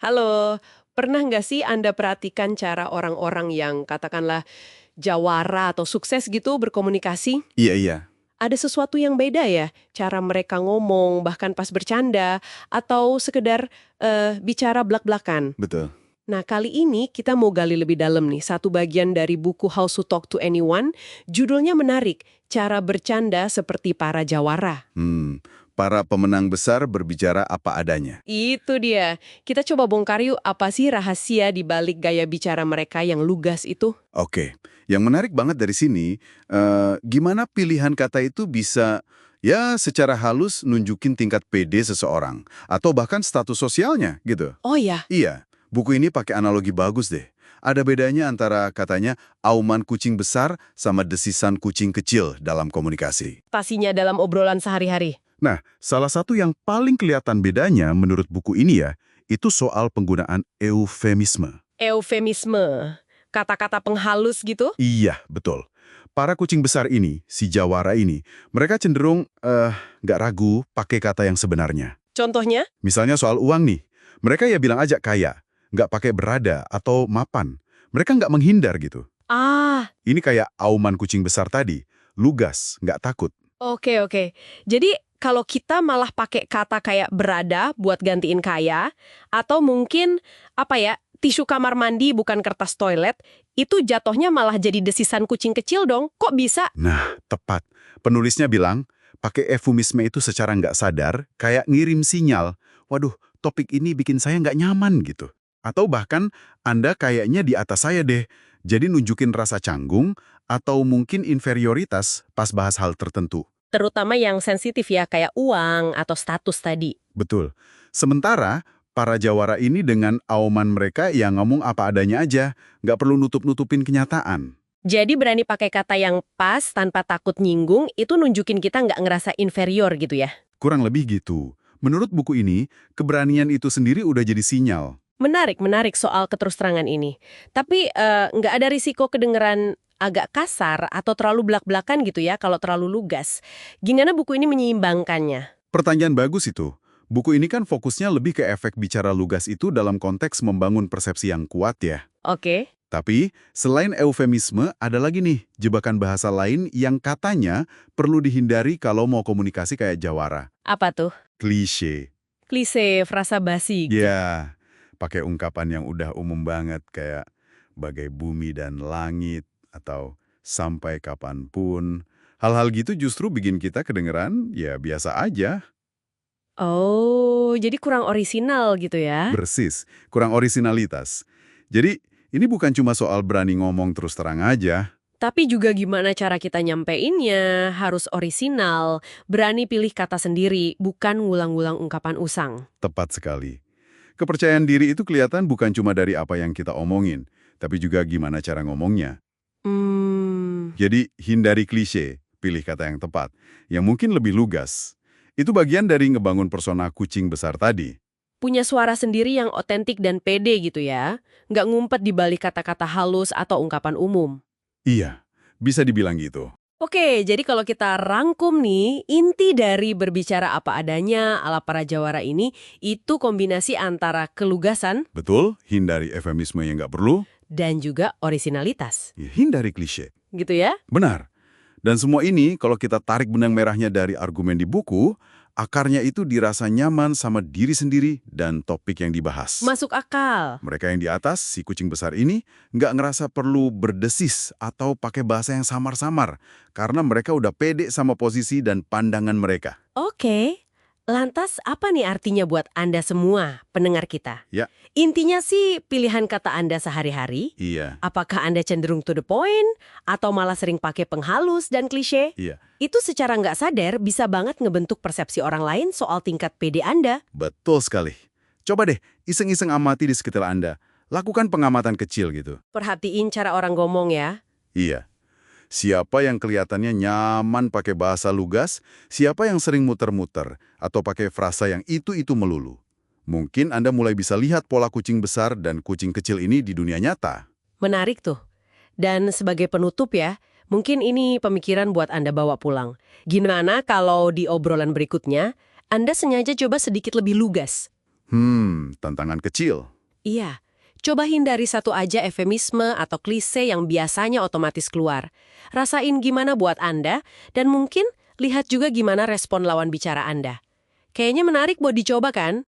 Halo, pernah nggak sih Anda perhatikan cara orang-orang yang katakanlah jawara atau sukses gitu berkomunikasi? Iya iya, Ada sesuatu yang beda ya, cara mereka ngomong, bahkan pas bercanda, atau sekedar bicara blak-blakan. betul. Nah, kali ini kita mau gali lebih dalam nih, satu bagian dari buku How to Talk to Anyone, judulnya menarik, cara bercanda seperti para jawara. Para pemenang besar berbicara apa adanya. Itu dia. Kita coba bongkar yuk apa sih rahasia di balik gaya bicara mereka yang lugas itu? Oke, yang menarik banget dari sini, gimana pilihan kata itu bisa, ya secara halus nunjukin tingkat PD seseorang, atau bahkan status sosialnya gitu. Oh ya, Iya, buku ini pakai analogi bagus deh. Ada bedanya antara katanya auman kucing besar sama desisan kucing kecil dalam komunikasi. pastinya dalam obrolan sehari-hari. Nah, salah satu yang paling kelihatan bedanya menurut buku ini ya, itu soal penggunaan eufemisme. Eufemisme, kata-kata penghalus gitu? Iya, betul. Para kucing besar ini, si jawara ini, mereka cenderung nggak ragu pakai kata yang sebenarnya. Contohnya? Misalnya soal uang nih, mereka ya bilang aja kaya, nggak pakai berada atau mapan. Mereka nggak menghindar gitu. Ah, Ini kayak auman kucing besar tadi, lugas, nggak takut. oke oke. Jadi kalau kita malah pakai kata kayak berada buat gantiin kaya, atau mungkin apa ya, tisu kamar mandi bukan kertas toilet, itu jatuhnya malah jadi desisan kucing kecil dong. Kok bisa? Nah, tepat. Penulisnya bilang, pakai eufemisme itu secara nggak sadar, kayak ngirim sinyal, waduh, topik ini bikin saya nggak nyaman gitu. Atau bahkan, Anda kayaknya di atas saya deh, jadi nunjukin rasa canggung, atau mungkin inferioritas pas bahas hal tertentu. Terutama yang sensitif ya, kayak uang atau status tadi. Betul. Sementara, para jawara ini dengan auman mereka yang ngomong apa adanya aja, nggak perlu nutup-nutupin kenyataan. Jadi berani pakai kata yang pas tanpa takut nyinggung, itu nunjukin kita nggak ngerasa inferior gitu ya. Kurang lebih gitu. Menurut buku ini, keberanian itu sendiri udah jadi sinyal. Menarik soal keterus-terangan ini. Tapi nggak ada risiko kedengeran agak kasar atau terlalu belak-belakan gitu ya kalau terlalu lugas. Gimana buku ini menyeimbangkannya? Pertanyaan bagus itu. Buku ini kan fokusnya lebih ke efek bicara lugas itu dalam konteks membangun persepsi yang kuat ya. Oke, Tapi, selain eufemisme, ada lagi nih jebakan bahasa lain yang katanya perlu dihindari kalau mau komunikasi kayak jawara. apa tuh? Klise. Klise, frasa basi gitu. Ya, pakai ungkapan yang udah umum banget kayak bagai bumi dan langit atau sampai kapanpun. Hal-hal gitu justru bikin kita kedengeran ya biasa aja. Oh, jadi kurang orisinal gitu ya? Bersis, kurang orisinalitas. Jadi, ini bukan cuma soal berani ngomong terus terang aja, Tapi juga gimana cara kita nyampeinnya, harus orisinal, berani pilih kata sendiri, bukan ngulang-ngulang ungkapan usang. tepat sekali. Kepercayaan diri itu kelihatan bukan cuma dari apa yang kita omongin, tapi juga gimana cara ngomongnya. Hmm, Jadi, hindari klise, pilih kata yang tepat, yang mungkin lebih lugas. Itu bagian dari ngebangun persona kucing besar tadi. punya suara sendiri yang otentik dan pede gitu ya. Nggak ngumpet di balik kata-kata halus atau ungkapan umum. Iya, bisa dibilang gitu. Oke, jadi kalau kita rangkum nih, inti dari berbicara apa adanya ala para jawara ini, itu kombinasi antara kelugasan Betul, hindari eufemisme yang nggak perlu, dan juga orisinalitas. ya hindari klise. Gitu ya? Benar. Dan semua ini, kalau kita tarik benang merahnya dari argumen di buku, akarnya itu dirasa nyaman sama diri sendiri dan topik yang dibahas. Masuk akal. Mereka yang di atas, si kucing besar ini, nggak ngerasa perlu berdesis atau pakai bahasa yang samar-samar, karena mereka udah pede sama posisi dan pandangan mereka. Oke, lantas apa nih artinya buat Anda semua, pendengar kita? Ya, Intinya sih pilihan kata Anda sehari-hari. iya, Apakah Anda cenderung to the point, atau malah sering pakai penghalus dan klise? iya. Itu secara nggak sadar bisa banget ngebentuk persepsi orang lain soal tingkat PD Anda. Betul sekali. Coba deh, iseng-iseng amati di sekitar Anda. Lakukan pengamatan kecil gitu. Perhatiin cara orang ngomong ya. Iya. Siapa yang kelihatannya nyaman pakai bahasa lugas, siapa yang sering muter-muter, atau pakai frasa yang itu-itu melulu. Mungkin Anda mulai bisa lihat pola kucing besar dan kucing kecil ini di dunia nyata. Menarik tuh. Dan sebagai penutup ya, mungkin ini pemikiran buat Anda bawa pulang. Gimana kalau di obrolan berikutnya, Anda sengaja coba sedikit lebih lugas? Tantangan kecil. Iya, coba hindari satu aja eufemisme atau klise yang biasanya otomatis keluar. Rasain gimana buat Anda, dan mungkin lihat juga gimana respon lawan bicara Anda. Kayaknya menarik buat dicoba kan?